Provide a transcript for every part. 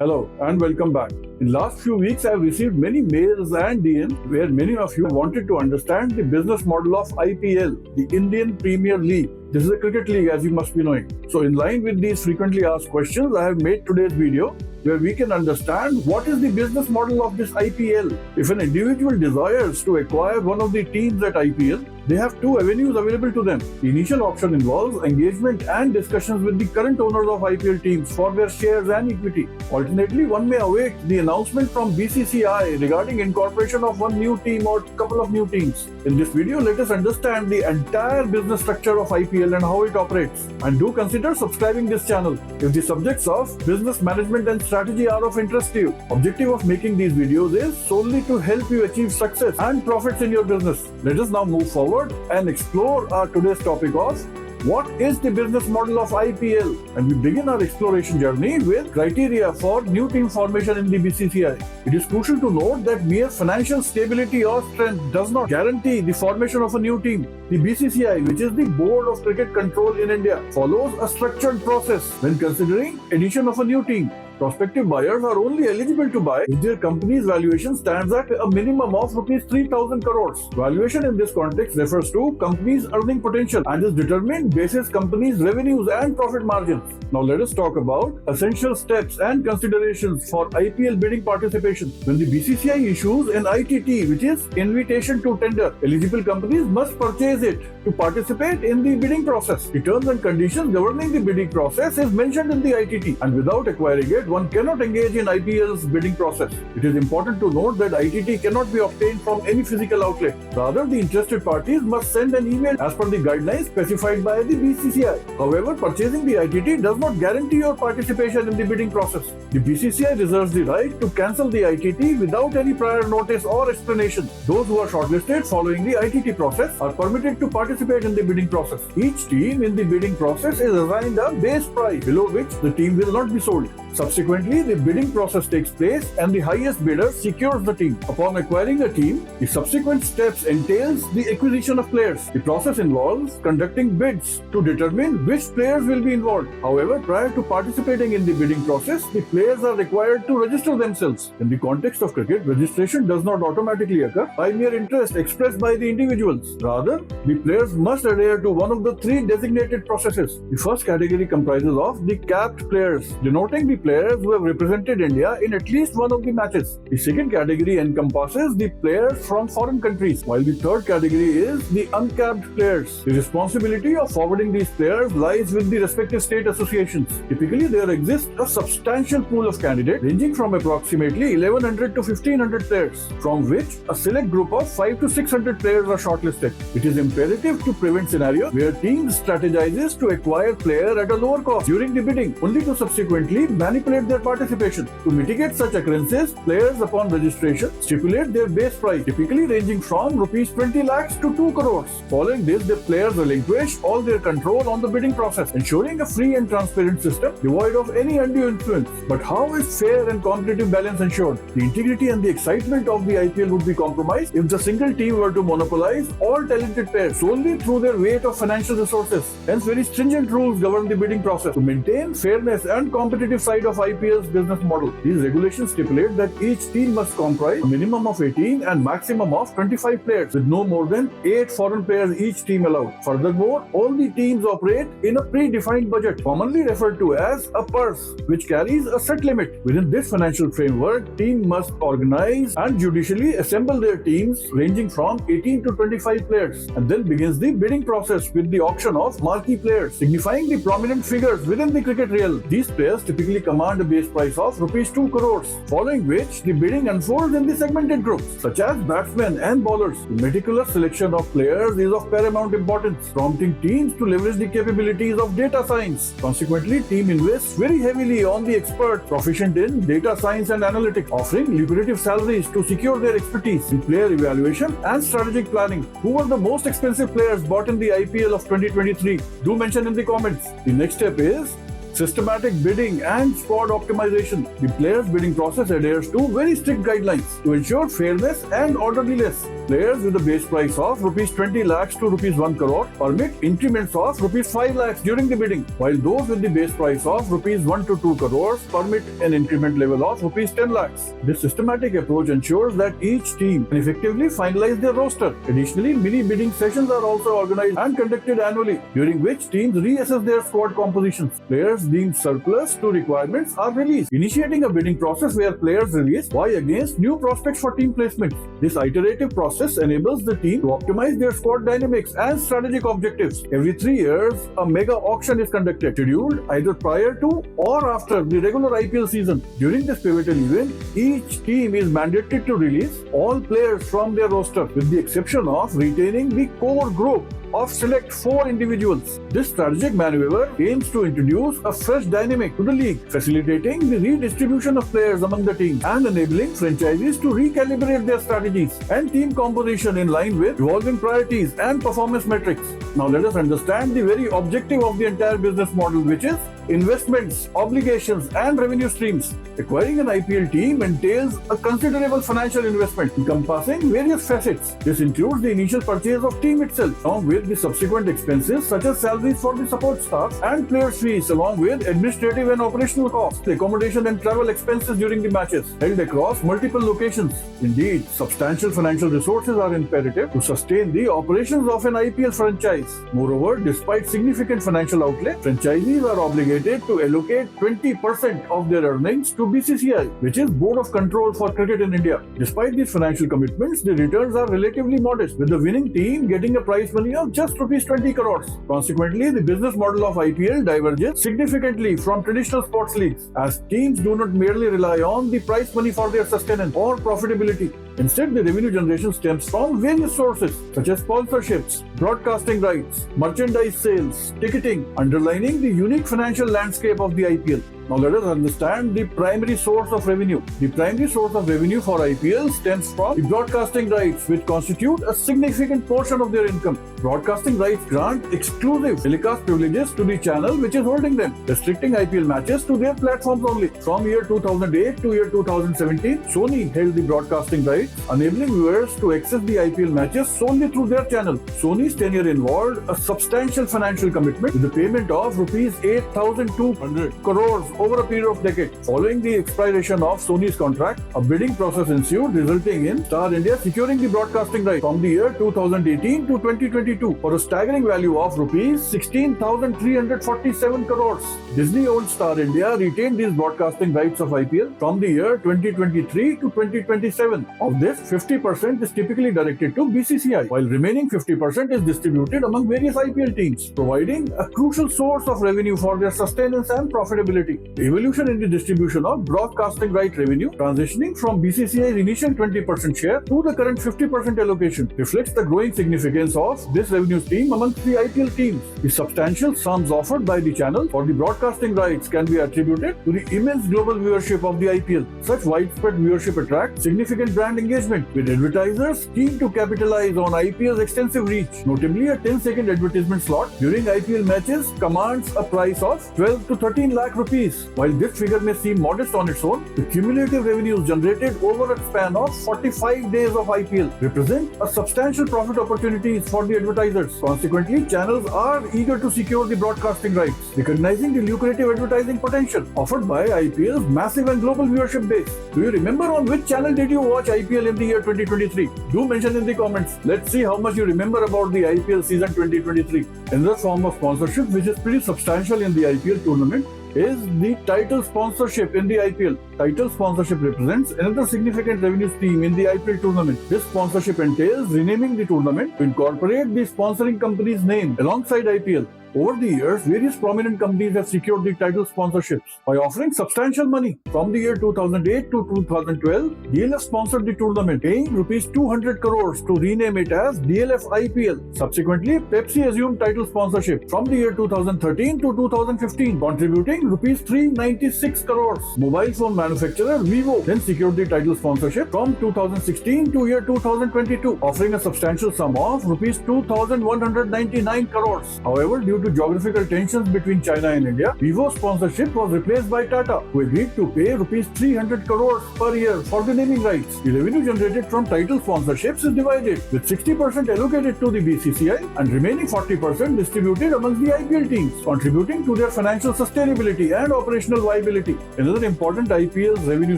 Hello and welcome back. In last few weeks, I have received many mails and DMs where many of you wanted to understand the business model of IPL, the Indian Premier League. This is a cricket league, as you must be knowing. So in line with these frequently asked questions, I have made today's video where we can understand what is the business model of this IPL. If an individual desires to acquire one of the teams at IPL, they have two avenues available to them. The initial option involves engagement and discussions with the current owners of IPL teams for their shares and equity. Alternately, one may await the announcement from BCCI regarding incorporation of one new team or couple of new teams. In this video, let us understand the entire business structure of IPL and how it operates. And do consider subscribing this channel if the subjects of business management and strategy are of interest to you. Objective of making these videos is solely to help you achieve success and profits in your business. Let us now move forward and explore our today's topic of what is the business model of IPL, and we begin our exploration journey with criteria for new team formation in the BCCI. It is crucial to note that mere financial stability or strength does not guarantee the formation of a new team. The BCCI, which is the Board of Cricket Control in India, follows a structured process when considering addition of a new team. Prospective buyers are only eligible to buy if their company's valuation stands at a minimum of rupees 3,000 crores. Valuation in this context refers to company's earning potential and is determined basis company's revenues and profit margins. Now let us talk about essential steps and considerations for IPL bidding participation. When the BCCI issues an ITT, which is invitation to tender, eligible companies must purchase it to participate in the bidding process. The terms and conditions governing the bidding process is mentioned in the ITT, and without acquiring it, one cannot engage in IPL's bidding process. It is important to note that ITT cannot be obtained from any physical outlet. Rather, the interested parties must send an email as per the guidelines specified by the BCCI. However, purchasing the ITT does not guarantee your participation in the bidding process. The BCCI reserves the right to cancel the ITT without any prior notice or explanation. Those who are shortlisted following the ITT process are permitted to participate in the bidding process. Each team in the bidding process is assigned a base price below which the team will not be sold. Subsequently, the bidding process takes place and the highest bidder secures the team. Upon acquiring a team, the subsequent steps entails the acquisition of players. The process involves conducting bids to determine which players will be involved. However, prior to participating in the bidding process, the players are required to register themselves. In the context of cricket, registration does not automatically occur by mere interest expressed by the individuals. Rather, the players must adhere to one of the three designated processes. The first category comprises of the capped players, denoting the players who have represented India in at least one of the matches. The second category encompasses the players from foreign countries, while the third category is the uncapped players. The responsibility of forwarding these players lies with the respective state associations. Typically, there exists a substantial pool of candidates ranging from approximately 1100 to 1500 players, from which a select group of 5 to 600 players are shortlisted. It is imperative to prevent scenarios where teams strategizes to acquire player at a lower cost during the bidding, only to subsequently manipulate their participation. To mitigate such occurrences, players upon registration stipulate their base price, typically ranging from rupees 20 lakhs to 2 crores. Following this, the players relinquish all their control on the bidding process, ensuring a free and transparent system devoid of any undue influence. But how is fair and competitive balance ensured? The integrity and the excitement of the IPL would be compromised if the single team were to monopolize all talented players solely through their weight of financial resources. Hence, very stringent rules govern the bidding process to maintain fairness and competitive side of IPL's business model. These regulations stipulate that each team must comprise a minimum of 18 and maximum of 25 players, with no more than 8 foreign players each team allowed. Furthermore, all the teams operate in a predefined budget, commonly referred to as a purse, which carries a set limit. Within this financial framework, teams must organize and judicially assemble their teams ranging from 18 to 25 players, and then begins the bidding process with the auction of marquee players, signifying the prominent figures within the cricket realm. These players typically command a base price of rupees 2 crores, following which the bidding unfolds in the segmented groups, such as batsmen and bowlers. The meticulous selection of players is of paramount importance, prompting teams to leverage the capabilities of data science. Consequently, team invests very heavily on the expert proficient in data science and analytics, offering lucrative salaries to secure their expertise in player evaluation and strategic planning. Who were the most expensive players bought in the IPL of 2023? Do mention in the comments. The next step is systematic bidding and squad optimization. The players' bidding process adheres to very strict guidelines to ensure fairness and orderliness. Players with a base price of rupees 20 lakhs to rupees 1 crore permit increments of rupees 5 lakhs during the bidding, while those with the base price of rupees 1 to 2 crores permit an increment level of rupees 10 lakhs. This systematic approach ensures that each team can effectively finalize their roster. Additionally, mini bidding sessions are also organized and conducted annually, during which teams reassess their squad compositions. Players deemed surplus to requirements are released, initiating a bidding process where players release buy against new prospects for team placements. This iterative process enables the team to optimize their squad dynamics and strategic objectives. Every 3 years, a mega auction is conducted, scheduled either prior to or after the regular IPL season. During this pivotal event, each team is mandated to release all players from their roster, with the exception of retaining the core group of select 4 individuals. This strategic maneuver aims to introduce a fresh dynamic to the league, facilitating the redistribution of players among the teams and enabling franchises to recalibrate their strategies and team composition in line with evolving priorities and performance metrics. Now let us understand the very objective of the entire business model, which is investments, obligations, and revenue streams. Acquiring an IPL team entails a considerable financial investment encompassing various facets. This includes the initial purchase of team itself, along with the subsequent expenses such as salaries for the support staff and players' fees, along with administrative and operational costs, accommodation and travel expenses during the matches, held across multiple locations. Indeed, substantial financial resources are imperative to sustain the operations of an IPL franchise. Moreover, despite significant financial outlay, franchisees are obligated to allocate 20% of their earnings to BCCI, which is Board of Control for Cricket in India. Despite these financial commitments, the returns are relatively modest, with the winning team getting a prize money of just rupees 20 crores. Consequently, the business model of IPL diverges significantly from traditional sports leagues, as teams do not merely rely on the prize money for their sustenance or profitability. Instead, the revenue generation stems from various sources such as sponsorships, broadcasting rights, merchandise sales, ticketing, underlining the unique financial landscape of the IPL. Now let us understand the primary source of revenue. The primary source of revenue for IPL stems from the broadcasting rights, which constitute a significant portion of their income. Broadcasting rights grant exclusive telecast privileges to the channel which is holding them, restricting IPL matches to their platforms only. From year 2008 to year 2017, Sony held the broadcasting rights, enabling viewers to access the IPL matches solely through their channel. Sony's tenure involved a substantial financial commitment with the payment of rupees 8,200 crores over a period of decades. Following the expiration of Sony's contract, a bidding process ensued, resulting in Star India securing the broadcasting rights from the year 2018 to 2022 for a staggering value of rupees 16,347 crores. Disney-owned Star India retained these broadcasting rights of IPL from the year 2023 to 2027. Of this, 50% is typically directed to BCCI, while remaining 50% is distributed among various IPL teams, providing a crucial source of revenue for their sustenance and profitability. The evolution in the distribution of broadcasting right revenue, transitioning from BCCI's initial 20% share to the current 50% allocation, reflects the growing significance of this revenue stream amongst the IPL teams. The substantial sums offered by the channel for the broadcasting rights can be attributed to the immense global viewership of the IPL. Such widespread viewership attracts significant brand engagement, with advertisers keen to capitalize on IPL's extensive reach. Notably, a 10-second advertisement slot during IPL matches commands a price of 12 to 13 lakh rupees. While this figure may seem modest on its own, the cumulative revenues generated over a span of 45 days of IPL represent a substantial profit opportunities for the advertisers. Consequently, channels are eager to secure the broadcasting rights, recognizing the lucrative advertising potential offered by IPL's massive and global viewership base. Do you remember on which channel did you watch IPL in the year 2023? Do mention in the comments. Let's see how much you remember about the IPL season 2023. Another form of sponsorship which is pretty substantial in the IPL tournament is the title sponsorship in the IPL. Title sponsorship represents another significant revenue stream in the IPL tournament. This sponsorship entails renaming the tournament to incorporate the sponsoring company's name alongside IPL. Over the years, various prominent companies have secured the title sponsorships by offering substantial money. From the year 2008 to 2012, DLF sponsored the tournament, paying rupees 200 crores to rename it as DLF IPL. Subsequently, Pepsi assumed title sponsorship from the year 2013 to 2015, contributing rupees 396 crores. Mobile phone manufacturer Vivo then secured the title sponsorship from 2016 to year 2022, offering a substantial sum of rupees 2,199 crores. However, due due to geographical tensions between China and India, Vivo sponsorship was replaced by Tata, who agreed to pay rupees 300 crores per year for the naming rights. The revenue generated from title sponsorships is divided, with 60% allocated to the BCCI and remaining 40% distributed amongst the IPL teams, contributing to their financial sustainability and operational viability. Another important IPL revenue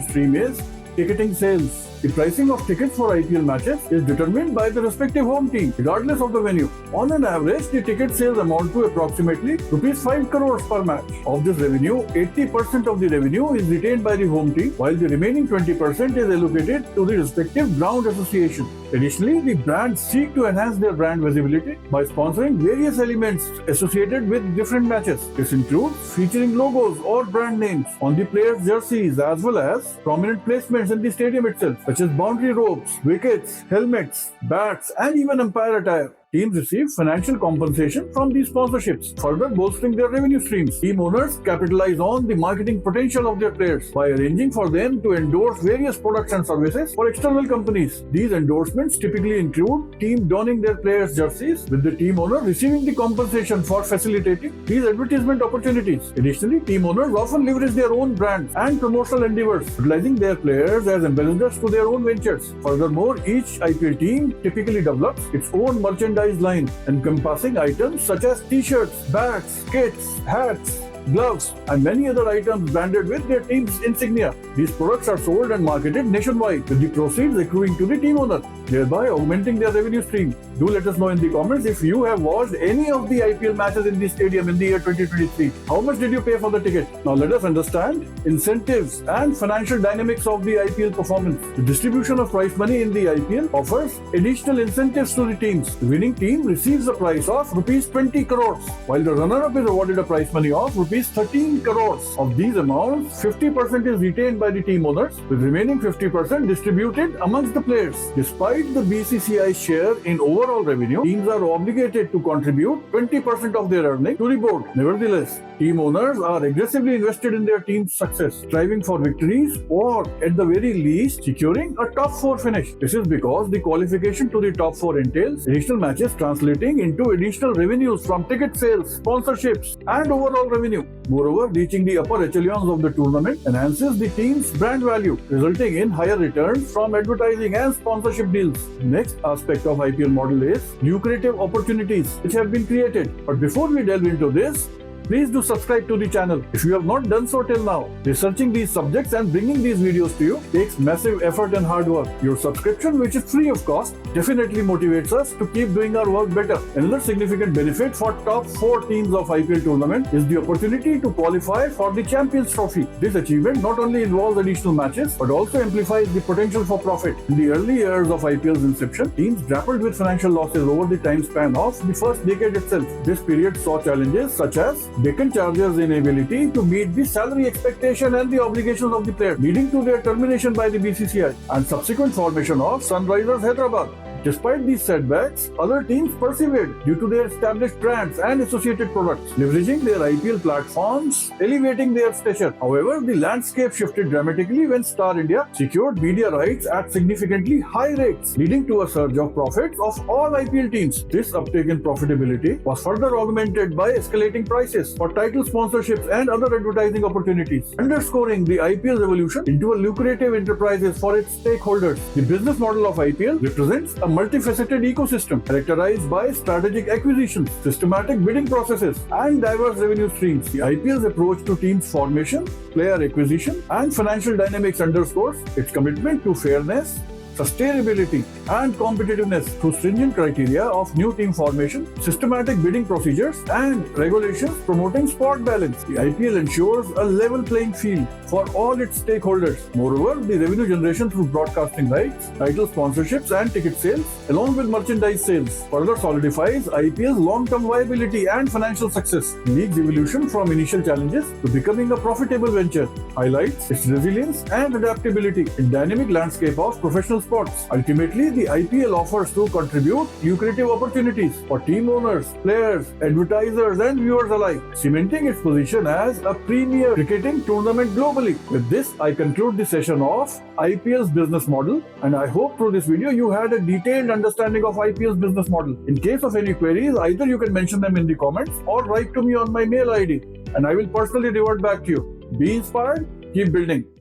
stream is ticketing sales. The pricing of tickets for IPL matches is determined by the respective home team, regardless of the venue. On an average, the ticket sales amount to approximately rupees 5 crores per match. Of this revenue, 80% of the revenue is retained by the home team, while the remaining 20% is allocated to the respective ground association. Additionally, the brands seek to enhance their brand visibility by sponsoring various elements associated with different matches. This includes featuring logos or brand names on the players' jerseys, as well as prominent placements in the stadium itself, such as boundary ropes, wickets, helmets, bats, and even umpire attire. Teams receive financial compensation from these sponsorships, further bolstering their revenue streams. Team owners capitalize on the marketing potential of their players by arranging for them to endorse various products and services for external companies. These endorsements typically include team donning their players' jerseys, with the team owner receiving the compensation for facilitating these advertisement opportunities. Additionally, team owners often leverage their own brands and promotional endeavors, utilizing their players as ambassadors to their own ventures. Furthermore, each IPL team typically develops its own merchandise line encompassing items such as t-shirts, bats, kits, hats, gloves, and many other items branded with their team's insignia. These products are sold and marketed nationwide, with the proceeds accruing to the team owner, thereby augmenting their revenue stream. Do let us know in the comments if you have watched any of the IPL matches in the stadium in the year 2023. How much did you pay for the ticket? Now let us understand incentives and financial dynamics of the IPL performance. The distribution of prize money in the IPL offers additional incentives to the teams. The winning team receives a prize of rupees 20 crores, while the runner-up is awarded a prize money of rupees 13 crores. Of these amounts, 50% is retained by the team owners, with remaining 50% distributed amongst the players. Despite the BCCI share in overall revenue, teams are obligated to contribute 20% of their earnings to the board. Nevertheless, team owners are aggressively invested in their team's success, striving for victories or, at the very least, securing a top 4 finish. This is because the qualification to the top 4 entails additional matches translating into additional revenues from ticket sales, sponsorships, and overall revenue. Moreover, reaching the upper echelons of the tournament enhances the team's brand value, resulting in higher returns from advertising and sponsorship deals. The next aspect of IPL model is lucrative opportunities which have been created. But before we delve into this, please do subscribe to the channel if you have not done so till now. Researching these subjects and bringing these videos to you takes massive effort and hard work. Your subscription, which is free of cost, definitely motivates us to keep doing our work better. Another significant benefit for top 4 teams of IPL tournament is the opportunity to qualify for the Champions Trophy. This achievement not only involves additional matches but also amplifies the potential for profit. In the early years of IPL's inception, teams grappled with financial losses over the time span of the first decade itself. This period saw challenges such as Deccan Chargers' inability to meet the salary expectation and the obligations of the player, leading to their termination by the BCCI and subsequent formation of Sunrisers Hyderabad. Despite these setbacks, other teams persevered due to their established brands and associated products, leveraging their IPL platforms, elevating their stature. However, the landscape shifted dramatically when Star India secured media rights at significantly high rates, leading to a surge of profits of all IPL teams. This uptake in profitability was further augmented by escalating prices for title sponsorships and other advertising opportunities, underscoring the IPL's evolution into a lucrative enterprise for its stakeholders. The business model of IPL represents a multifaceted ecosystem characterized by strategic acquisitions, systematic bidding processes, and diverse revenue streams. The IPL's approach to teams formation, player acquisition, and financial dynamics underscores its commitment to fairness, sustainability, and competitiveness through stringent criteria of new team formation, systematic bidding procedures, and regulations promoting sport balance. The IPL ensures a level playing field for all its stakeholders. Moreover, the revenue generation through broadcasting rights, title sponsorships, and ticket sales, along with merchandise sales, further solidifies IPL's long-term viability and financial success. The league's evolution from initial challenges to becoming a profitable venture highlights its resilience and adaptability in dynamic landscape of professional spots. Ultimately, the IPL offers to contribute lucrative opportunities for team owners, players, advertisers, and viewers alike, cementing its position as a premier cricketing tournament globally. With this, I conclude the session of IPL's business model, and I hope through this video you had a detailed understanding of IPL's business model. In case of any queries, either you can mention them in the comments or write to me on my mail ID, and I will personally revert back to you. Be inspired, keep building.